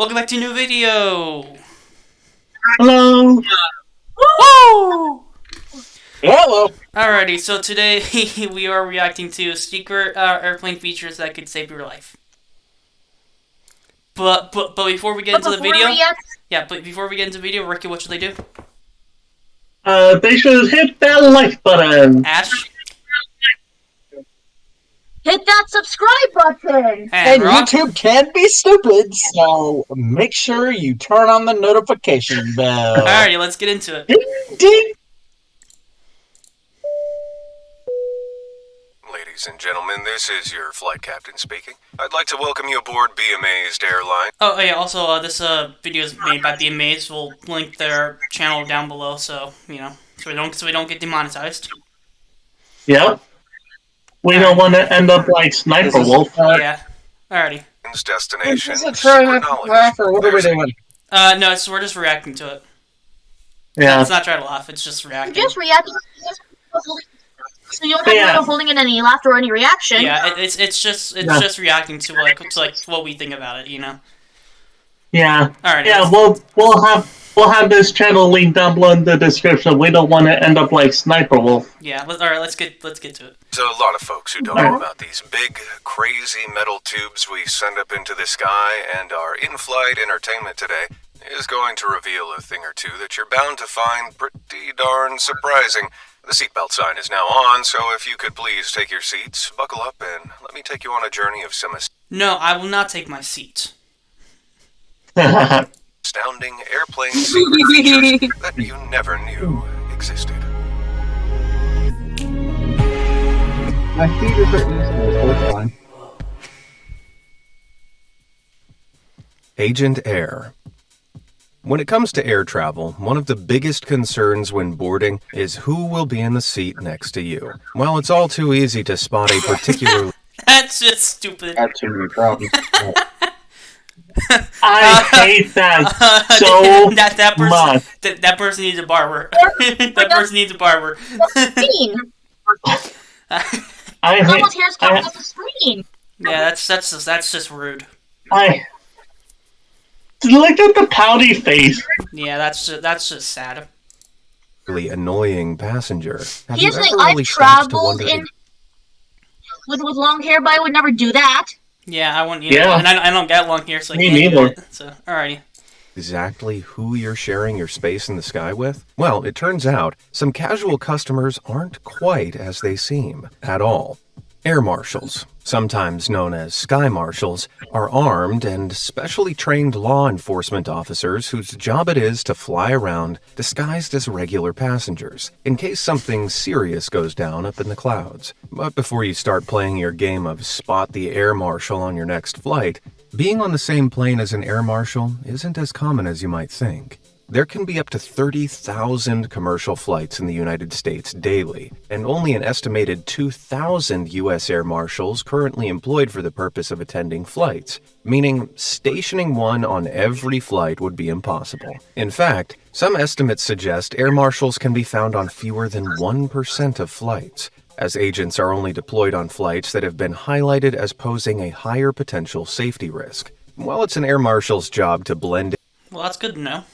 Welcome back to a new video! Hello. Woo! Hello. Alrighty, so today we are reacting to secret airplane features that could save your life. But before we get into the video, Ricky, what should they do? They should hit that like button. Ash? Hit that subscribe button! And Rock? YouTube can be stupid, so make sure you turn on the notification bell. Alrighty, let's get into it. Ding, ding. Ladies and gentlemen, this is your flight captain speaking. I'd like to welcome you aboard Be Amazed Airline. Oh, yeah, also, this video is made by Be Amazed. We'll link their channel down below, so, so we don't get demonetized. Yep. We don't want to end up like Sniper Wolf. Yeah. Alrighty. Destination. Is it trying to laugh, or what are we doing? No, we're just reacting to it. Yeah. It's not trying to laugh, it's just reacting. Just reacting. So you don't have to holding in any laughter or any reaction. Yeah, it's just reacting to what we think about it, Yeah. Alright. Yeah, we'll have this channel linked down below in the description. We don't want to end up like Sniper Wolf. Yeah. Alright. Let's get to it. There's a lot of folks who don't know about these big, crazy metal tubes we send up into the sky, and our in-flight entertainment today is going to reveal a thing or two that you're bound to find pretty darn surprising. The seatbelt sign is now on, so if you could please take your seats, buckle up, and let me take you on a journey of some No, I will not take my seat. astounding airplane secret features that you never knew existed. My feet are pretty used to it, so it's fine. Agent Air. When it comes to air travel, one of the biggest concerns when boarding is who will be in the seat next to you. While it's all too easy to spot a particular... That's just stupid. Got too many problems. I hate that so much. That person needs a barber. That person needs a barber. Screen. Someone's hair's coming off the screen. Yeah, that's just rude. Look at the pouty face. Yeah, that's just sad. really annoying passenger. Here's the thing, I've traveled with long hair, but I would never do that. Yeah, I wouldn't either. Yeah. And I don't get long hair, so I Me can't do neither. it. So, alrighty. Exactly who you're sharing your space in the sky with? Well, it turns out some casual customers aren't quite as they seem at all. Air marshals, sometimes known as sky marshals, are armed and specially trained law enforcement officers whose job it is to fly around disguised as regular passengers, in case something serious goes down up in the clouds. But before you start playing your game of spot the air marshal on your next flight, being on the same plane as an air marshal isn't as common as you might think. There can be up to 30,000 commercial flights in the United States daily, and only an estimated 2,000 U.S. air marshals currently employed for the purpose of attending flights, meaning stationing one on every flight would be impossible. In fact, some estimates suggest air marshals can be found on fewer than 1% of flights, as agents are only deployed on flights that have been highlighted as posing a higher potential safety risk. While it's an air marshal's job to blend Well, that's good to know.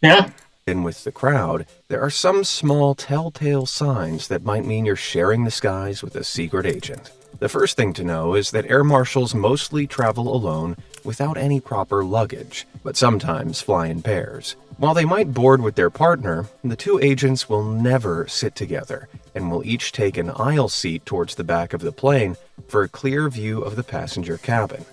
Yeah. in with the crowd, there are some small telltale signs that might mean you're sharing the skies with a secret agent. The first thing to know is that air marshals mostly travel alone without any proper luggage, but sometimes fly in pairs. While they might board with their partner, the two agents will never sit together and will each take an aisle seat towards the back of the plane for a clear view of the passenger cabin.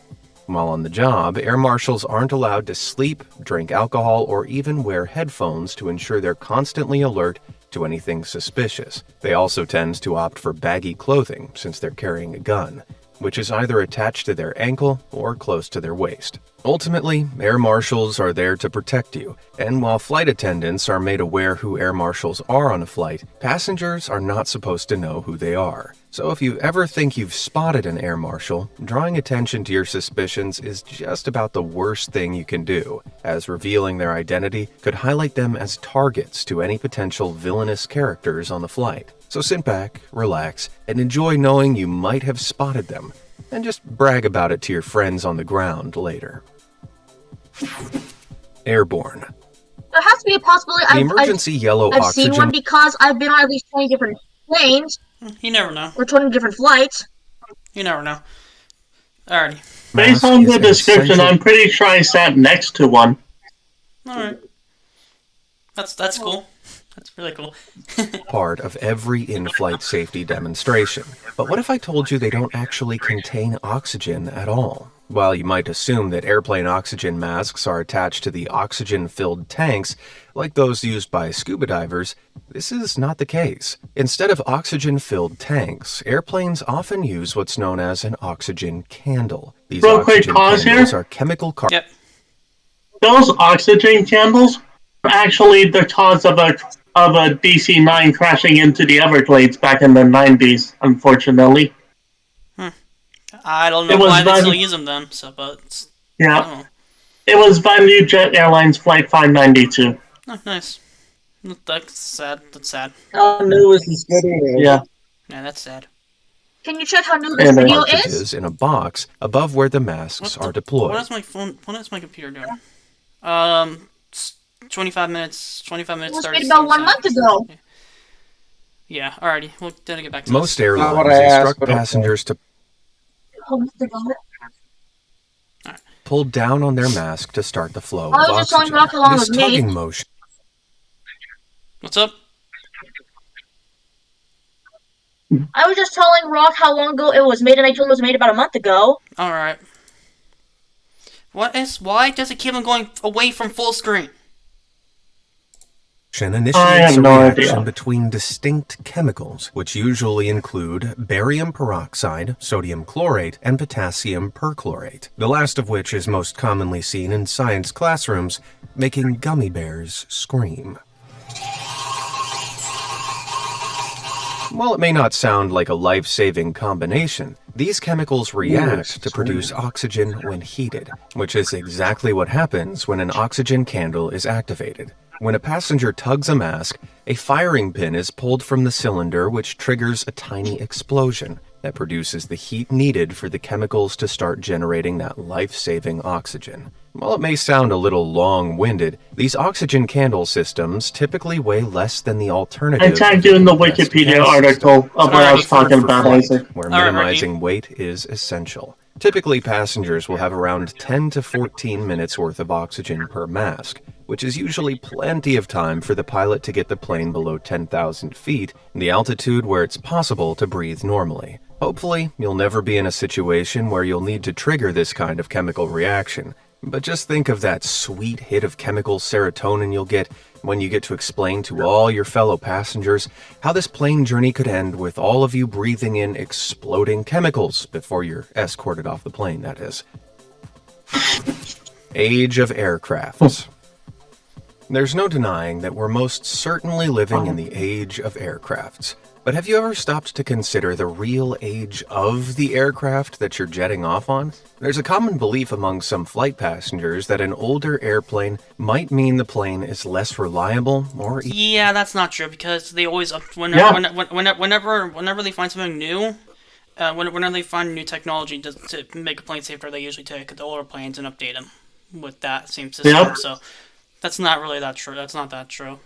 While on the job, air marshals aren't allowed to sleep, drink alcohol, or even wear headphones to ensure they're constantly alert to anything suspicious. They also tend to opt for baggy clothing since they're carrying a gun, which is either attached to their ankle or close to their waist. Ultimately, air marshals are there to protect you, and while flight attendants are made aware who air marshals are on a flight, passengers are not supposed to know who they are. So if you ever think you've spotted an air marshal, drawing attention to your suspicions is just about the worst thing you can do, as revealing their identity could highlight them as targets to any potential villainous characters on the flight. So sit back, relax, and enjoy knowing you might have spotted them, and just brag about it to your friends on the ground later. Airborne. There has to be a possibility. The emergency yellow I've oxygen seen one because I've been on at least 20 different planes You never know. or 20 different flights. You never know. Alrighty. Based mask on is the an description, essential I'm pretty sure I sat next to one. Alright. That's cool. That's really cool. part of every in-flight safety demonstration. But what if I told you they don't actually contain oxygen at all? While you might assume that airplane oxygen masks are attached to the oxygen-filled tanks, like those used by scuba divers, this is not the case. Instead of oxygen-filled tanks, airplanes often use what's known as an oxygen candle. These Real quick oxygen pause candles here. are chemical Yep. Those oxygen candles are actually the cause of a DC-9 crashing into the Everglades back in the 90s, unfortunately. I don't know It was why they done- still use them then. So, but Yeah, oh, it was Value Jet Airlines Flight 592. Nice. That's sad. That's sad. How new is this video? Yeah. Yeah, that's sad. Can you check how new this And video is? cartridges in a box above where the masks are deployed. What is my phone? What is my computer doing? 25 minutes. 25 It minutes. was 30 made about 1 month ago. Yeah. Alrighty. We'll then get back to Most this. airlines what I asked, instruct but okay. passengers to A month ago. pull down on their mask to start the flow I of was just telling oxygen. Rock how long This it was made. tugging motion What's up? I was just telling Rock how long ago it was made, and I told him it was made about a month ago. All right. Why does it keep on going away from full screen? I initiates have a no reaction idea. between distinct chemicals, which usually include barium peroxide, sodium chlorate, and potassium perchlorate, the last of which is most commonly seen in science classrooms, making gummy bears scream. While it may not sound like a life-saving combination, these chemicals react to produce oxygen when heated, which is exactly what happens when an oxygen candle is activated. When a passenger tugs a mask, a firing pin is pulled from the cylinder, which triggers a tiny explosion that produces the heat needed for the chemicals to start generating that life-saving oxygen. While it may sound a little long-winded, these oxygen candle systems typically weigh less than the alternative. I tagged you in the compressed Wikipedia gas article system. of what I was talking about, Flight, Isaac. where All right, minimizing weight is essential. Typically, passengers will have around 10 to 14 minutes worth of oxygen per mask, which is usually plenty of time for the pilot to get the plane below 10,000 feet, the altitude where it's possible to breathe normally. Hopefully, you'll never be in a situation where you'll need to trigger this kind of chemical reaction. But just think of that sweet hit of chemical serotonin you'll get when you get to explain to all your fellow passengers how this plane journey could end with all of you breathing in exploding chemicals before you're escorted off the plane, that is. Age of aircrafts. There's no denying that we're most certainly living in the age of aircrafts. But have you ever stopped to consider the real age of the aircraft that you're jetting off on? There's a common belief among some flight passengers that an older airplane might mean the plane is less reliable or Yeah, that's not true because they always whenever they find something new, whenever they find new technology to make a plane safer, they usually take the older planes and update them with that same system. Yep. So that's not really that true. That's not that true.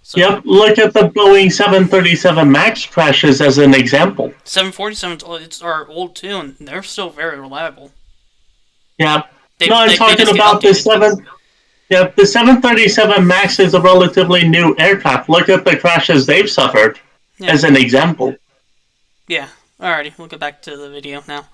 So, Yep, look at the Boeing 737 MAX crashes as an example. 747s are old too, and they're still very reliable. Yeah. They- No, I'm they talking just get about the updated. the 737 MAX is a relatively new aircraft. Look at the crashes they've suffered Yeah. as an example. Yeah. Alrighty, we'll get back to the video now.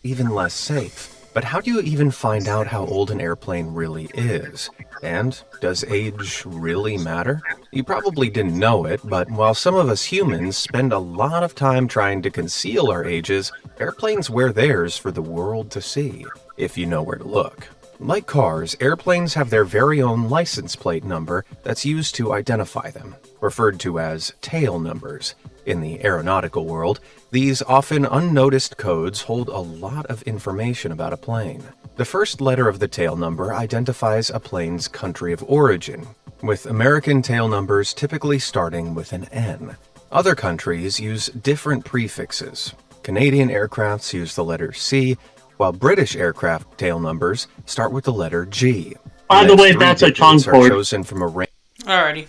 even less safe. But how do you even find out how old an airplane really is? And does age really matter? You probably didn't know it, but while some of us humans spend a lot of time trying to conceal our ages, airplanes wear theirs for the world to see, if you know where to look. Like cars, airplanes have their very own license plate number that's used to identify them, referred to as tail numbers. In the aeronautical world, these often unnoticed codes hold a lot of information about a plane. The first letter of the tail number identifies a plane's country of origin, with American tail numbers typically starting with an N. Other countries use different prefixes. Canadian aircrafts use the letter C, while British aircraft tail numbers start with the letter G. By the next way, three that's a digits are Concorde. chosen from a Alrighty.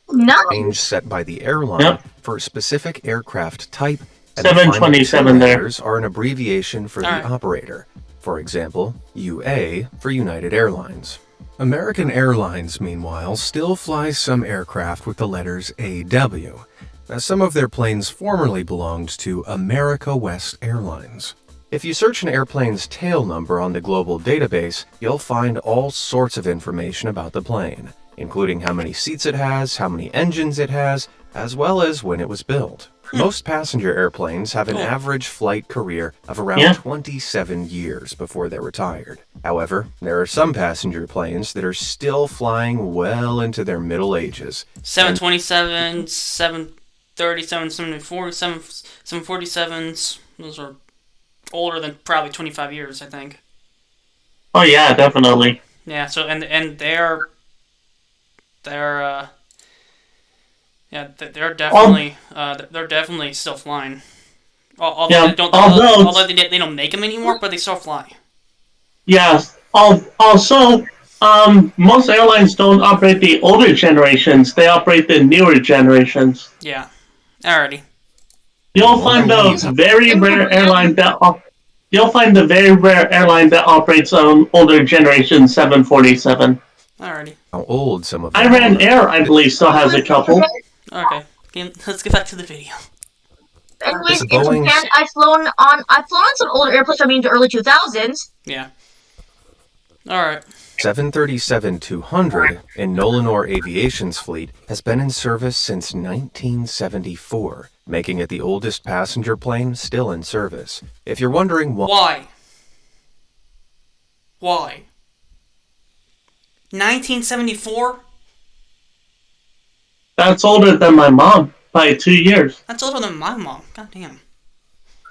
Nice. range set by the airline Yep. for a specific aircraft type, and the final 727 two there. letters are an abbreviation for Alright. the operator. For example, UA for United Airlines. American Airlines, meanwhile, still flies some aircraft with the letters AW, as some of their planes formerly belonged to America West Airlines. If you search an airplane's tail number on the global database, you'll find all sorts of information about the plane, including how many seats it has, how many engines it has, as well as when it was built. Most passenger airplanes have an average flight career of around 27 years before they're retired. However, there are some passenger planes that are still flying well into their middle ages. 727, 737, 747, 747s. Those are older than probably 25 years, I think. Oh yeah, definitely. Yeah. So and they're they're definitely still flying. Although they don't make them anymore, but they still fly. Yes. Also, most airlines don't operate the older generations. They operate the newer generations. Yeah. Alrighty. You'll find the very rare airline that operates an older generation 747. Alrighty. How old some of them Iran are. Air, I believe, still has a couple. Okay. Let's get back to the video. Anyways, in Boeing's- Japan, I've flown on some older airplanes. I mean, the early 2000s. Yeah. Alright. 737-200 in Nolinor Aviation's fleet has been in service since 1974, making it the oldest passenger plane still in service. If you're wondering Why? 1974? That's older than my mom by 2 years. That's older than my mom. God damn.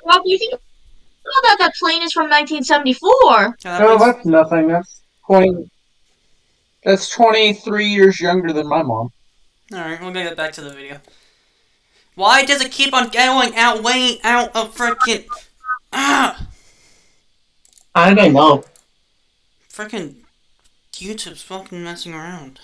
Well, you think that plane is from 1974? Yeah, that No, makes- that's nothing. That's 23 years younger than my mom. Alright, we'll get back to the video. Why does it keep on going out, way out of frickin'... Ah! I don't know. Frickin' YouTube's fucking messing around.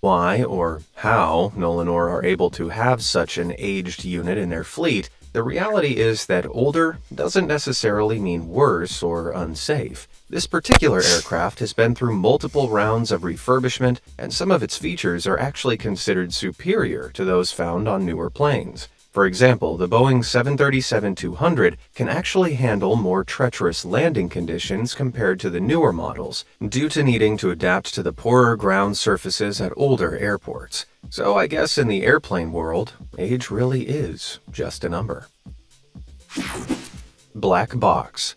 why or how Nolinor are able to have such an aged unit in their fleet, the reality is that older doesn't necessarily mean worse or unsafe. This particular aircraft has been through multiple rounds of refurbishment, and some of its features are actually considered superior to those found on newer planes. For example, the Boeing 737-200 can actually handle more treacherous landing conditions compared to the newer models, due to needing to adapt to the poorer ground surfaces at older airports. So I guess in the airplane world, age really is just a number. Black box.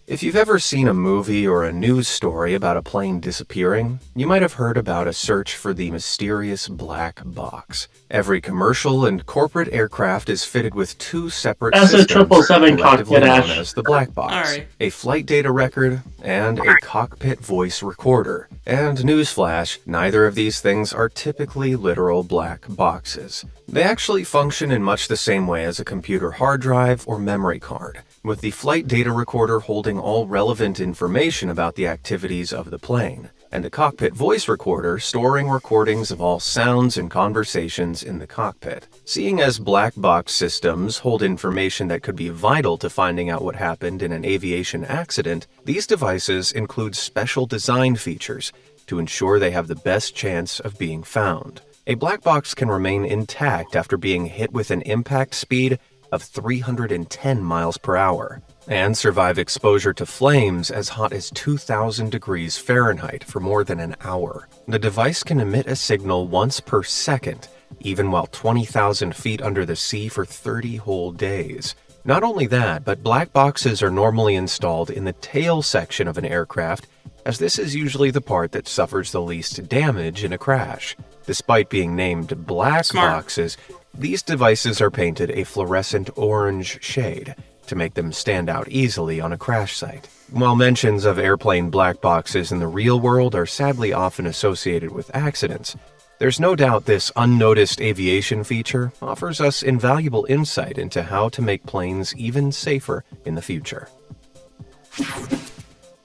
If you've ever seen a movie or a news story about a plane disappearing, you might have heard about a search for the mysterious black box. Every commercial and corporate aircraft is fitted with two separate That's a systems, 777 collectively cockpit, known Ash. as the black box, Alright. a flight data record, and a cockpit voice recorder. And newsflash, neither of these things are typically literal black boxes. They actually function in much the same way as a computer hard drive or memory card, with the flight data recorder holding all relevant information about the activities of the plane, and a cockpit voice recorder storing recordings of all sounds and conversations in the cockpit. Seeing as black box systems hold information that could be vital to finding out what happened in an aviation accident, these devices include special design features to ensure they have the best chance of being found. A black box can remain intact after being hit with an impact speed of 310 miles per hour, and survive exposure to flames as hot as 2,000 degrees Fahrenheit for more than an hour. The device can emit a signal once per second, even while 20,000 feet under the sea for 30 whole days. Not only that, but black boxes are normally installed in the tail section of an aircraft, as this is usually the part that suffers the least damage in a crash. Despite being named black Smart. boxes, these devices are painted a fluorescent orange shade to make them stand out easily on a crash site. While mentions of airplane black boxes in the real world are sadly often associated with accidents, There's no doubt this unnoticed aviation feature offers us invaluable insight into how to make planes even safer in the future.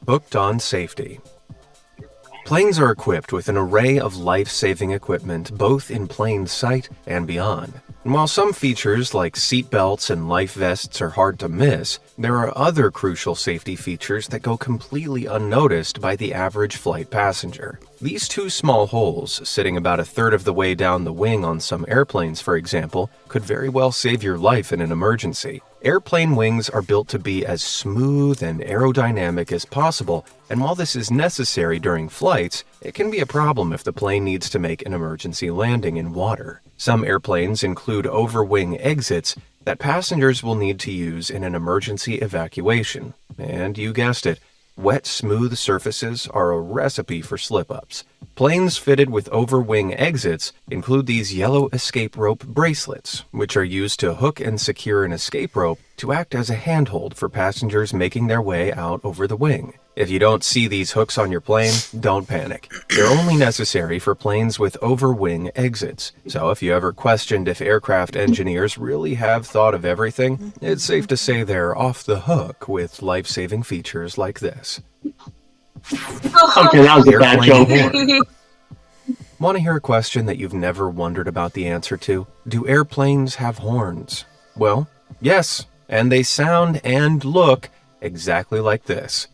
Hooked on safety. Planes are equipped with an array of life-saving equipment both in plain sight and beyond. And while some features like seat belts and life vests are hard to miss, there are other crucial safety features that go completely unnoticed by the average flight passenger. These two small holes, sitting about a third of the way down the wing on some airplanes, for example, could very well save your life in an emergency. Airplane wings are built to be as smooth and aerodynamic as possible, and while this is necessary during flights, it can be a problem if the plane needs to make an emergency landing in water. Some airplanes include over-wing exits that passengers will need to use in an emergency evacuation. And you guessed it, wet, smooth surfaces are a recipe for slip-ups. Planes fitted with over-wing exits include these yellow escape rope bracelets, which are used to hook and secure an escape rope to act as a handhold for passengers making their way out over the wing. If you don't see these hooks on your plane, don't panic. They're only necessary for planes with over-wing exits. So if you ever questioned if aircraft engineers really have thought of everything, it's safe to say they're off the hook with life-saving features like this. Okay, that was a bad joke. Want to hear a question that you've never wondered about the answer to? Do airplanes have horns? Well, yes, and they sound and look exactly like this.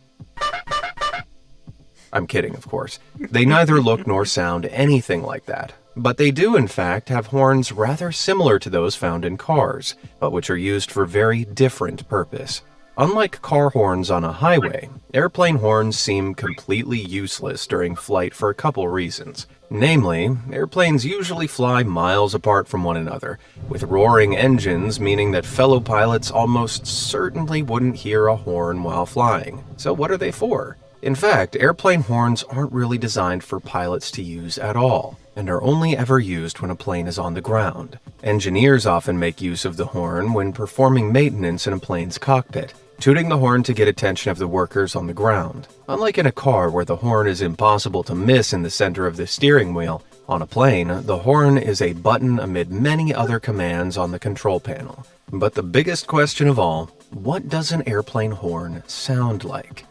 I'm kidding, of course. They neither look nor sound anything like that. But they do, in fact, have horns rather similar to those found in cars, but which are used for very different purpose. Unlike car horns on a highway, airplane horns seem completely useless during flight for a couple reasons. Namely, airplanes usually fly miles apart from one another, with roaring engines meaning that fellow pilots almost certainly wouldn't hear a horn while flying. So what are they for? In fact, airplane horns aren't really designed for pilots to use at all, and are only ever used when a plane is on the ground. Engineers often make use of the horn when performing maintenance in a plane's cockpit, tooting the horn to get attention of the workers on the ground. Unlike in a car where the horn is impossible to miss in the center of the steering wheel, on a plane, the horn is a button amid many other commands on the control panel. But the biggest question of all, what does an airplane horn sound like?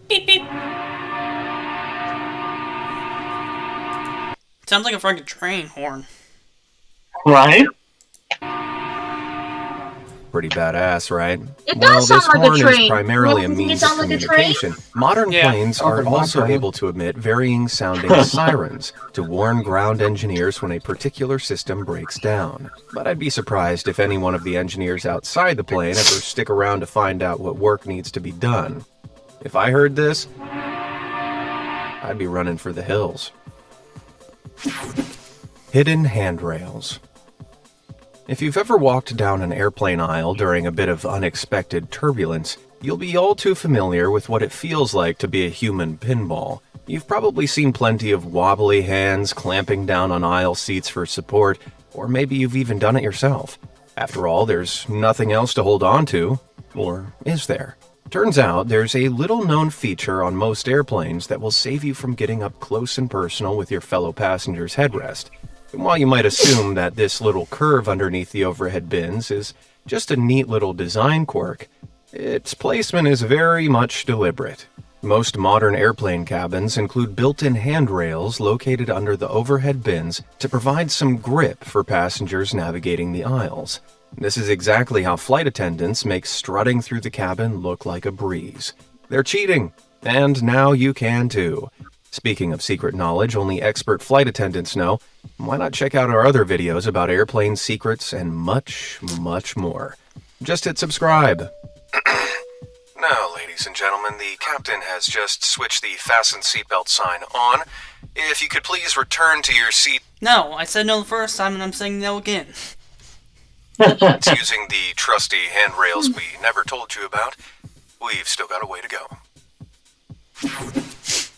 Beep beep. Sounds like a fucking train horn. Right? Pretty badass, right? It Well, does sound this like a horn is train. primarily a Doesn't it means sound of like a train? communication. Modern Yeah. planes are Sounds like also one train. able to emit varying sounding sirens to warn ground engineers when a particular system breaks down. But I'd be surprised if any one of the engineers outside the plane ever stick around to find out what work needs to be done. If I heard this, I'd be running for the hills. Hidden handrails. If you've ever walked down an airplane aisle during a bit of unexpected turbulence, you'll be all too familiar with what it feels like to be a human pinball. You've probably seen plenty of wobbly hands clamping down on aisle seats for support, or maybe you've even done it yourself. After all, there's nothing else to hold on to, or is there? Turns out there's a little-known feature on most airplanes that will save you from getting up close and personal with your fellow passenger's headrest. And while you might assume that this little curve underneath the overhead bins is just a neat little design quirk, its placement is very much deliberate. Most modern airplane cabins include built-in handrails located under the overhead bins to provide some grip for passengers navigating the aisles. This is exactly how flight attendants make strutting through the cabin look like a breeze. They're cheating, and now you can too. Speaking of secret knowledge only expert flight attendants know, why not check out our other videos about airplane secrets and much, much more. Just hit subscribe. Now, ladies and gentlemen, the captain has just switched the fasten seatbelt sign on. If you could please return to your seat. No, I said no the first time and I'm saying no again. It's using the trusty handrails we never told you about. We've still got a way to go.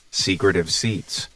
Secretive seats.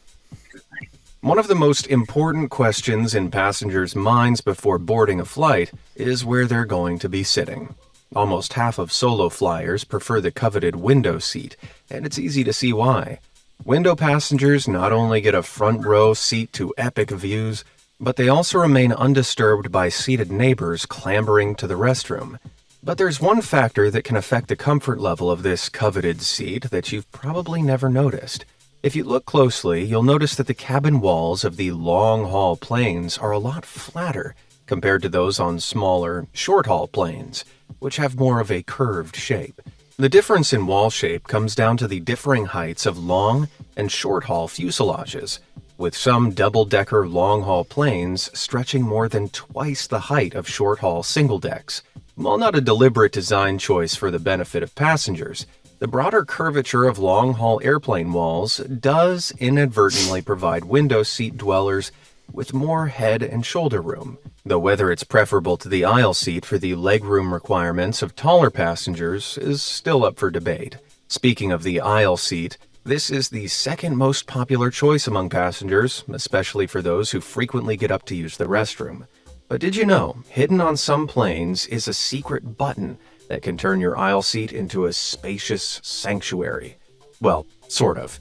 One of the most important questions in passengers' minds before boarding a flight is where they're going to be sitting. Almost half of solo flyers prefer the coveted window seat, and it's easy to see why. Window passengers not only get a front row seat to epic views, but they also remain undisturbed by seated neighbors clambering to the restroom. But there's one factor that can affect the comfort level of this coveted seat that you've probably never noticed. If you look closely, you'll notice that the cabin walls of the long-haul planes are a lot flatter compared to those on smaller, short-haul planes, which have more of a curved shape. The difference in wall shape comes down to the differing heights of long and short-haul fuselages, with some double-decker long-haul planes stretching more than twice the height of short-haul single decks. While not a deliberate design choice for the benefit of passengers, the broader curvature of long-haul airplane walls does inadvertently provide window seat dwellers with more head and shoulder room, though whether it's preferable to the aisle seat for the legroom requirements of taller passengers is still up for debate. Speaking of the aisle seat, this is the second most popular choice among passengers, especially for those who frequently get up to use the restroom. But did you know, hidden on some planes is a secret button that can turn your aisle seat into a spacious sanctuary? Well, sort of.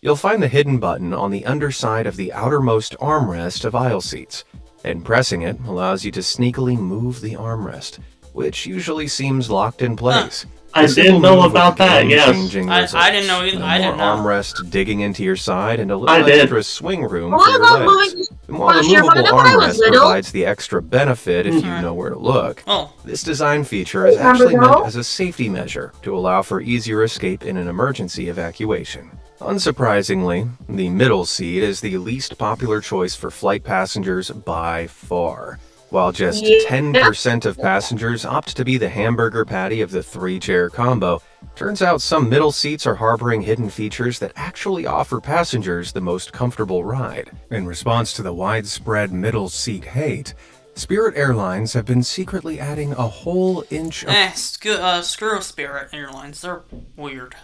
You'll find the hidden button on the underside of the outermost armrest of aisle seats, and pressing it allows you to sneakily move the armrest, which usually seems locked in place. I didn't know about that, yes. I didn't know either. I didn't know. Armrest digging into your side and a little I did. extra swing room Well, for I your love legs. moving And while the last year, movable when I was armrest little. provides the extra benefit if you know where to look, Oh, this design feature is Remember actually meant those? as a safety measure to allow for easier escape in an emergency evacuation. Unsurprisingly, the middle seat is the least popular choice for flight passengers by far. While just 10% of passengers opt to be the hamburger patty of the 3-chair combo, turns out some middle seats are harboring hidden features that actually offer passengers the most comfortable ride. In response to the widespread middle seat hate, Spirit Airlines have been secretly adding a whole inch of screw Spirit Airlines. They're weird.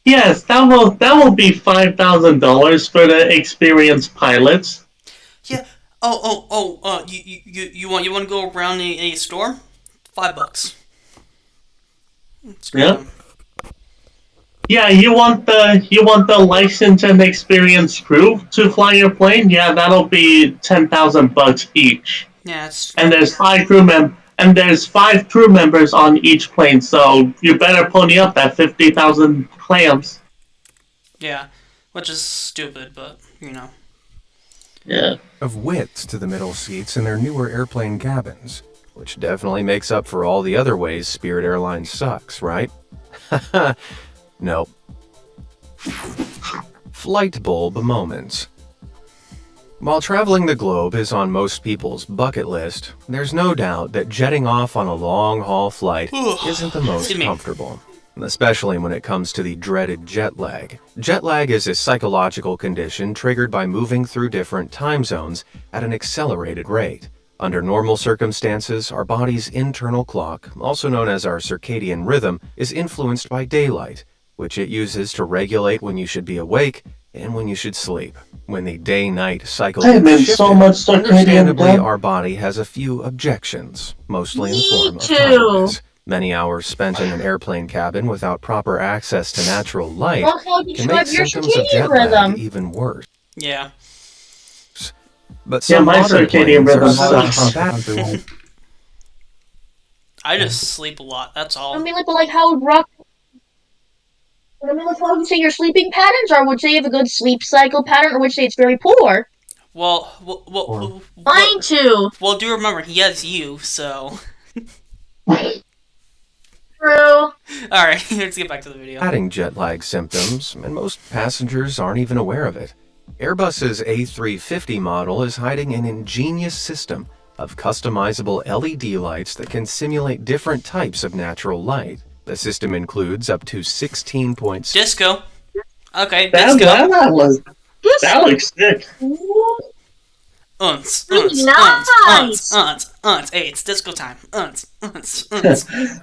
Yes, that will be $5,000 for the experienced pilots. Yeah. You want to go around a store? $5. Yeah. Yeah, you want the licensed and experienced crew to fly your plane? Yeah, that'll be $10,000 each. Yeah, it's And there's five crew members on each plane, so you better pony up that 50,000 clams. yeah, which is stupid, but you know. Yeah. of width to the middle seats in their newer airplane cabins, which definitely makes up for all the other ways Spirit Airlines sucks, right? Nope. Flight bulb moments. While traveling the globe is on most people's bucket list, there's no doubt that jetting off on a long-haul flight isn't the most Excuse me. comfortable, especially when it comes to the dreaded jet lag. Jet lag is a psychological condition triggered by moving through different time zones at an accelerated rate. Under normal circumstances, our body's internal clock, also known as our circadian rhythm, is influenced by daylight, which it uses to regulate when you should be awake and when you should sleep. When the day-night cycle I'm in gets so shifted, much circadian understandably, rhythm. our body has a few objections, mostly in the Me form of too. tiredness. Many hours spent in an airplane cabin without proper access to natural light Well, how you can make describe your symptoms of circadian jet lag rhythm? even worse. Yeah. But Yeah, some my modern circadian planes are rhythm so sucks. I just sleep a lot. That's all. I mean, like how rock. I mean, like how would you say your sleeping patterns are? Would you say you have a good sleep cycle pattern, or would you say it's very poor? Mine too. Well, do remember he has you, so. True. All right, let's get back to the video. Adding jet lag symptoms, and most passengers aren't even aware of it. Airbus's A350 model is hiding an ingenious system of customizable LED lights that can simulate different types of natural light. The system includes up to 16 points. Disco. Okay, That disco. looks sick. Unts. Hey, it's disco time. Unts.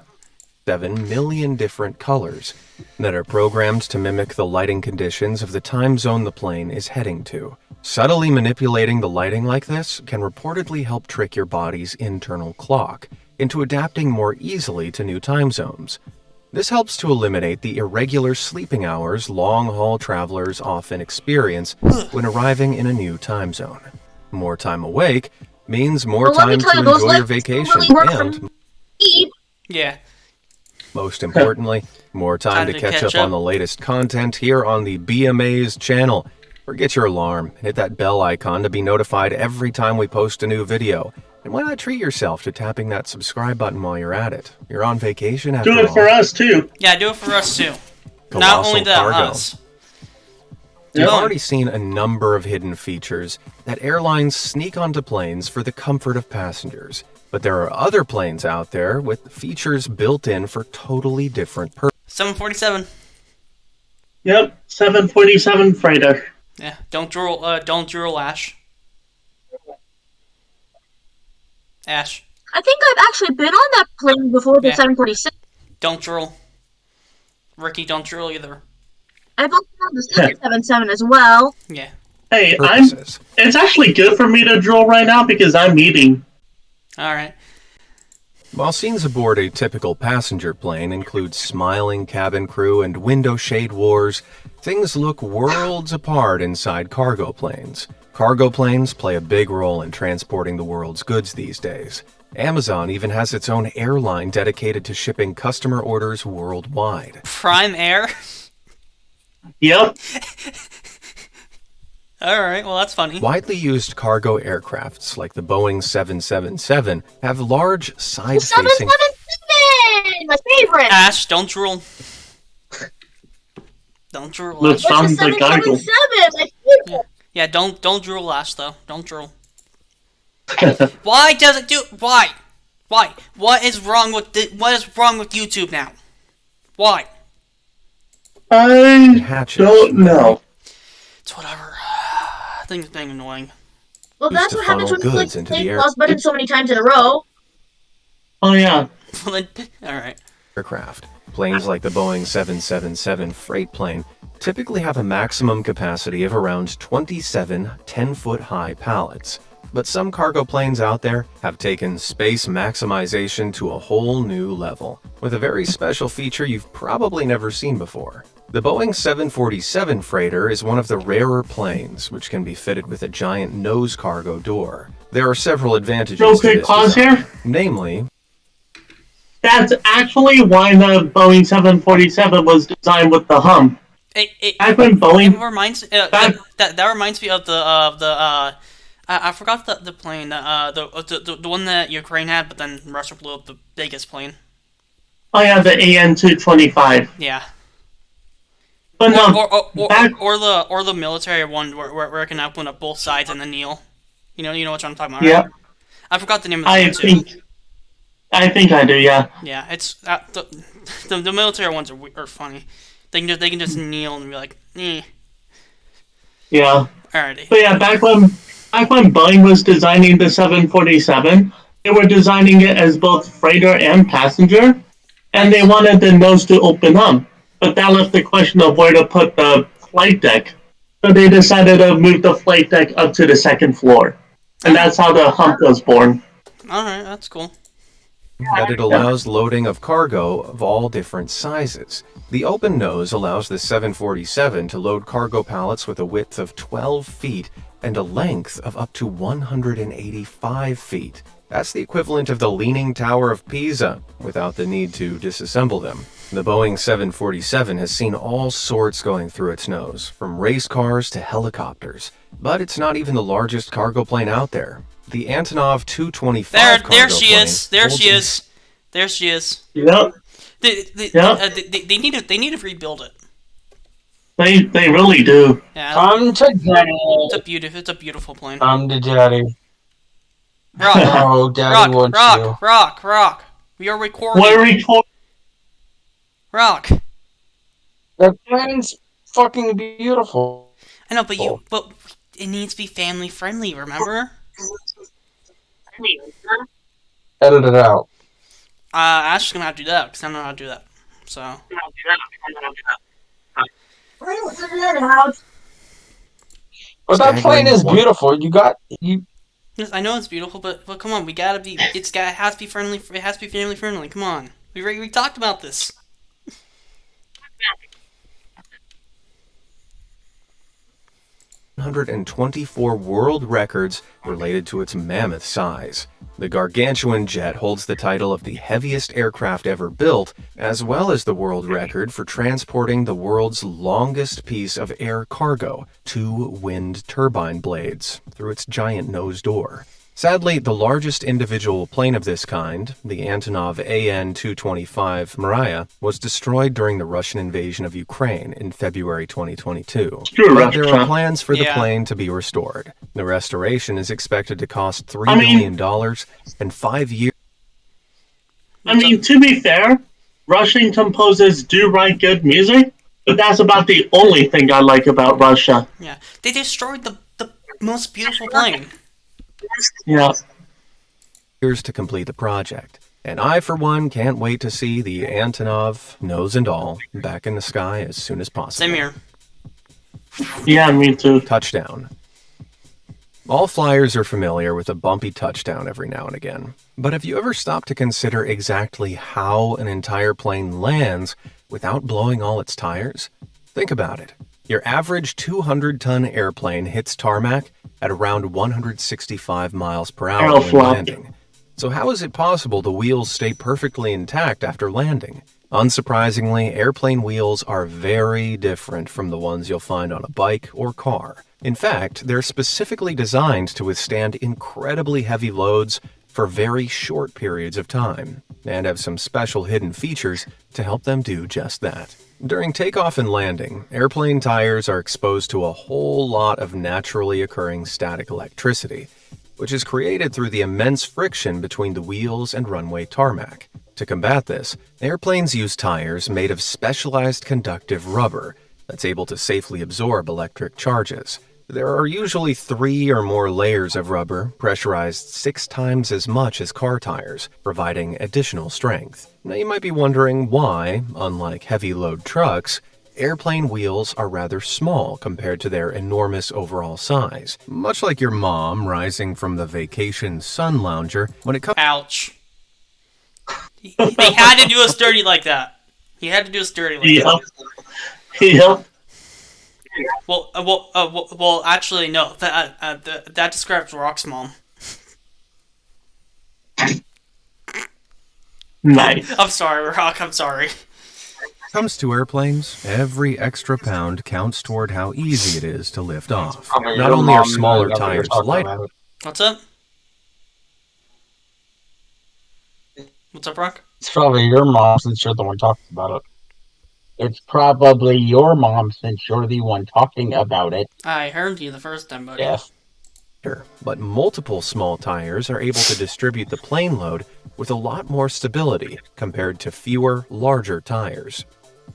7 million different colors that are programmed to mimic the lighting conditions of the time zone the plane is heading to. Subtly manipulating the lighting like this can reportedly help trick your body's internal clock into adapting more easily to new time zones. This helps to eliminate the irregular sleeping hours long-haul travelers often experience when arriving in a new time zone. More time awake means more Well, let me time tell to you, those enjoy your lights don't vacation really work for and, me. Yeah. most importantly, more time to catch up on the latest content here on the BMA's channel. Forget your alarm, hit that bell icon to be notified every time we post a new video. And why not treat yourself to tapping that subscribe button while you're at it? You're on vacation after all. Do it for us too. Yeah, do it for us too. Not Colossal only that, cargo. us. You've Yep. already seen a number of hidden features that airlines sneak onto planes for the comfort of passengers. But there are other planes out there with features built in for totally different purposes. 747. Yep, 747 freighter. Yeah, don't drool, Ash. Ash, I think I've actually been on that plane before the Yeah. 747. don't drool. Ricky, don't drool either. I've also been on the 777 as well. Yeah. Hey, Purposes. it's actually good for me to drool right now because I'm eating. Alright. While scenes aboard a typical passenger plane include smiling cabin crew and window shade wars, things look worlds apart inside cargo planes. Cargo planes play a big role in transporting the world's goods these days. Amazon even has its own airline dedicated to shipping customer orders worldwide. Prime Air? Yep. Alright, well that's funny. Widely used cargo aircrafts like the Boeing 777 have large The side-facing 777! My favorite! Ash, don't drool. Don't drool, Looks Ash. fun. What's the the goggle. 777? My favorite! Yeah, don't drool, Ash, though. Don't drool. Why does it do... Why? Why? What is wrong with YouTube now? Why? I hatches. don't know. It's whatever. Things being annoying. Well, Used that's to what happens when funnel you goods click into the the air. pause button so many times in a row. Oh yeah. Well, then, alright. Aircraft. Planes like the Boeing 777 freight plane typically have a maximum capacity of around 27 10-foot-high pallets. But some cargo planes out there have taken space maximization to a whole new level, with a very special feature you've probably never seen before. The Boeing 747 freighter is one of the rarer planes, which can be fitted with a giant nose cargo door. There are several advantages Real to quick this pause design, here. namely, That's actually why the Boeing 747 was designed with the hum. Back when It Boeing, reminds that reminds me of the I forgot the plane the one that Ukraine had, but then Russia blew up the biggest plane. oh yeah, the AN-225. Yeah. But no, back, Or the military one where it can open up both sides and then kneel. You know what I'm talking about, right? yeah, I forgot the name of the I one too. think I do, yeah. Yeah, it's the military ones are funny. They can just kneel and be like, eh. Yeah. Alrighty. But yeah, back when Boeing was designing the 747, they were designing it as both freighter and passenger, and they wanted the nose to open up. But that left the question of where to put the flight deck. So they decided to move the flight deck up to the second floor. And that's how the hump was born. Alright, that's cool. that it allows loading of cargo of all different sizes. The open nose allows the 747 to load cargo pallets with a width of 12 feet and a length of up to 185 feet. That's the equivalent of the Leaning Tower of Pisa, without the need to disassemble them. The Boeing 747 has seen all sorts going through its nose, from race cars to helicopters. But it's not even the largest cargo plane out there. The Antonov 225 There cargo she plane is. There holds she an is. There she is. Yep. They need to rebuild it. They really do. Yeah, Come to daddy. it's a beautiful plane. Come to daddy. Rock, Oh, daddy wants you. rock. We are recording. We're recording. Rock. That plane's fucking beautiful. I know, but it needs to be family friendly. Remember? Edit it out. Ash is gonna have to do that because I don't know how to do that. So. But that plane is beautiful. You. Yes, I know it's beautiful, but come on, we gotta be. It has to be friendly. It has to be family friendly. Come on, we talked about this. 124 world records related to its mammoth size. The gargantuan jet holds the title of the heaviest aircraft ever built, as well as the world record for transporting the world's longest piece of air cargo, 2 wind turbine blades, through its giant nose door. Sadly, the largest individual plane of this kind, the Antonov AN-225 Mriya, was destroyed during the Russian invasion of Ukraine in February 2022. But there are plans for the plane to be restored. The restoration is expected to cost $3 billion and 5 years. I mean, to be fair, Russian composers do write good music, but that's about the only thing I like about Russia. Yeah, they destroyed the most beautiful plane. Yeah. Years to complete the project. And I, for one, can't wait to see the Antonov, nose and all, back in the sky as soon as possible. Same here. Yeah, me too. Touchdown. All flyers are familiar with a bumpy touchdown every now and again. But have you ever stopped to consider exactly how an entire plane lands without blowing all its tires? Think about it. Your average 200-ton airplane hits tarmac at around 165 miles per hour when landing. So how is it possible the wheels stay perfectly intact after landing? Unsurprisingly, airplane wheels are very different from the ones you'll find on a bike or car. In fact, they're specifically designed to withstand incredibly heavy loads for very short periods of time, and have some special hidden features to help them do just that. During takeoff and landing, airplane tires are exposed to a whole lot of naturally occurring static electricity, which is created through the immense friction between the wheels and runway tarmac. To combat this, airplanes use tires made of specialized conductive rubber that's able to safely absorb electric charges. There are usually 3 or more layers of rubber, pressurized 6 times as much as car tires, providing additional strength. Now you might be wondering why, unlike heavy load trucks, airplane wheels are rather small compared to their enormous overall size. Much like your mom rising from the vacation sun lounger when it comes— Ouch. They had to do us dirty like that. He had to do us dirty like that. Yep. Well, actually, no. That describes Rock's mom. Nice. I'm sorry, Rock. I'm sorry. comes to airplanes, every extra pound counts toward how easy it is to lift off. Not only are smaller tires lighter. What's up? What's up, Rock? It's probably your mom since you're the one talking about it. It's probably your mom since you're the one talking about it. I heard you the first time, buddy. Yes. But multiple small tires are able to distribute the plane load with a lot more stability compared to fewer, larger tires.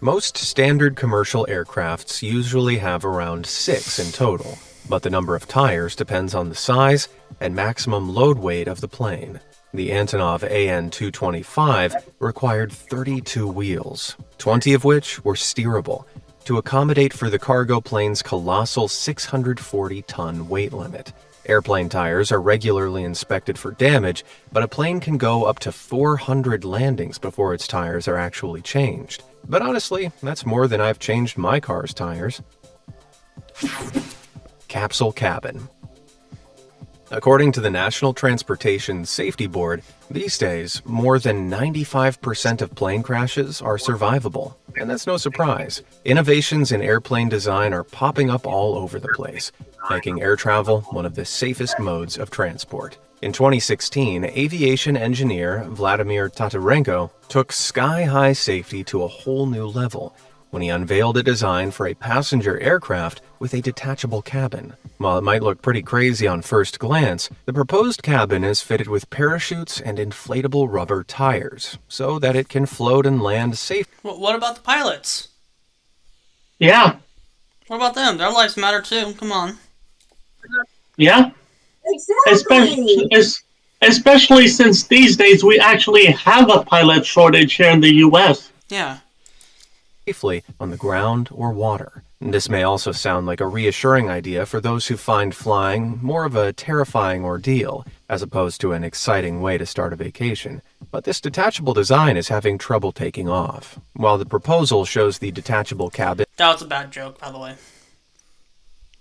Most standard commercial aircrafts usually have around 6 in total, but the number of tires depends on the size and maximum load weight of the plane. The Antonov AN-225 required 32 wheels, 20 of which were steerable, to accommodate for the cargo plane's colossal 640-ton weight limit. Airplane tires are regularly inspected for damage, but a plane can go up to 400 landings before its tires are actually changed. But honestly, that's more than I've changed my car's tires. Capsule cabin. According to the National Transportation Safety Board, these days, more than 95% of plane crashes are survivable. And that's no surprise. Innovations in airplane design are popping up all over the place, making air travel one of the safest modes of transport. In 2016, aviation engineer Vladimir Tatarenko took sky-high safety to a whole new level when he unveiled a design for a passenger aircraft with a detachable cabin. While it might look pretty crazy on first glance, the proposed cabin is fitted with parachutes and inflatable rubber tires, so that it can float and land safely. What about the pilots? Yeah. What about them? Their lives matter too. Come on. Yeah. Exactly. Especially since these days we actually have a pilot shortage here in the U.S. Yeah. Safely on the ground or water. This may also sound like a reassuring idea for those who find flying more of a terrifying ordeal, as opposed to an exciting way to start a vacation. But this detachable design is having trouble taking off. While the proposal shows the detachable cabin— That was a bad joke, by the way.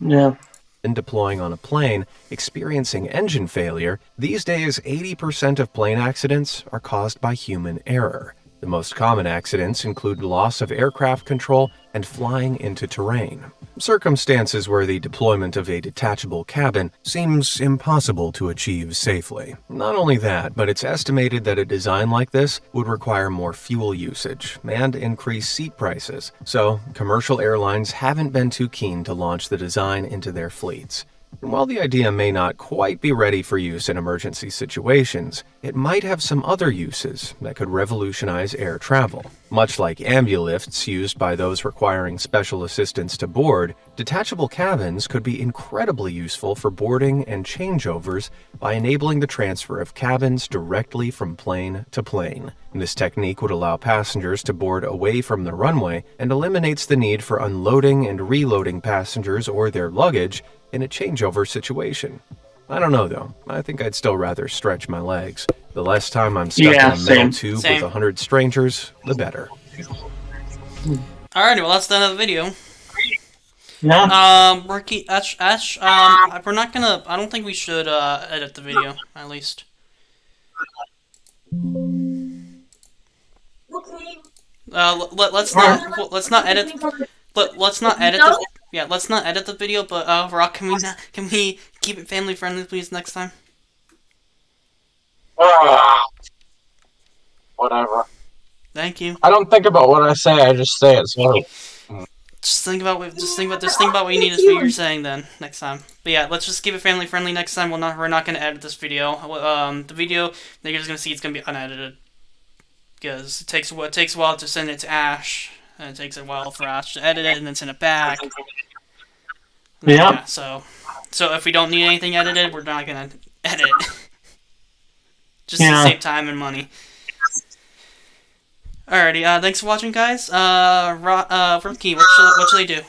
Yeah. and deploying on a plane experiencing engine failure, these days 80% of plane accidents are caused by human error. The most common accidents include loss of aircraft control and flying into terrain, circumstances where the deployment of a detachable cabin seems impossible to achieve safely. Not only that, but it's estimated that a design like this would require more fuel usage and increase seat prices, so commercial airlines haven't been too keen to launch the design into their fleets. And while the idea may not quite be ready for use in emergency situations, it might have some other uses that could revolutionize air travel. Much like ambulifts used by those requiring special assistance to board, detachable cabins could be incredibly useful for boarding and changeovers by enabling the transfer of cabins directly from plane to plane. This technique would allow passengers to board away from the runway and eliminates the need for unloading and reloading passengers or their luggage in a changeover situation. I don't know though. I think I'd still rather stretch my legs. The less time I'm stuck in a metal tube with 100 strangers, the better. Alrighty, well that's the end of the video. Yeah. Ash, we're not gonna. I don't think we should edit the video, at least. Let's not edit. Let's not edit. Let's not edit the video. But Rock, can we keep it family friendly, please, next time? Whatever. Thank you. I don't think about what I say. I just say it. So. Just think about what you need to what you're saying then next time. But yeah, let's just keep it family friendly next time. We're not gonna edit this video. The video that you're just gonna see, it's gonna be unedited because it takes a while to send it to Ash, and it takes a while for Ash to edit it and then send it back. Yeah. So if we don't need anything edited, we're not gonna edit it. Just to save time and money. Alrighty, thanks for watching, guys. Rookie, what should they do?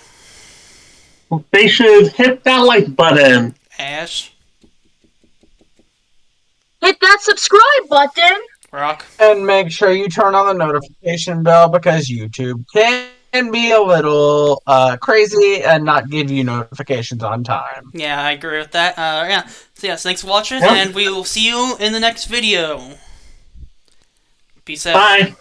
They should hit that like button. Ash? Hit that subscribe button! Rock? And make sure you turn on the notification bell because YouTube can be a little crazy and not give you notifications on time. Yeah, I agree with that. Yeah. So yes, thanks for watching, and we will see you in the next video. Peace out. Bye.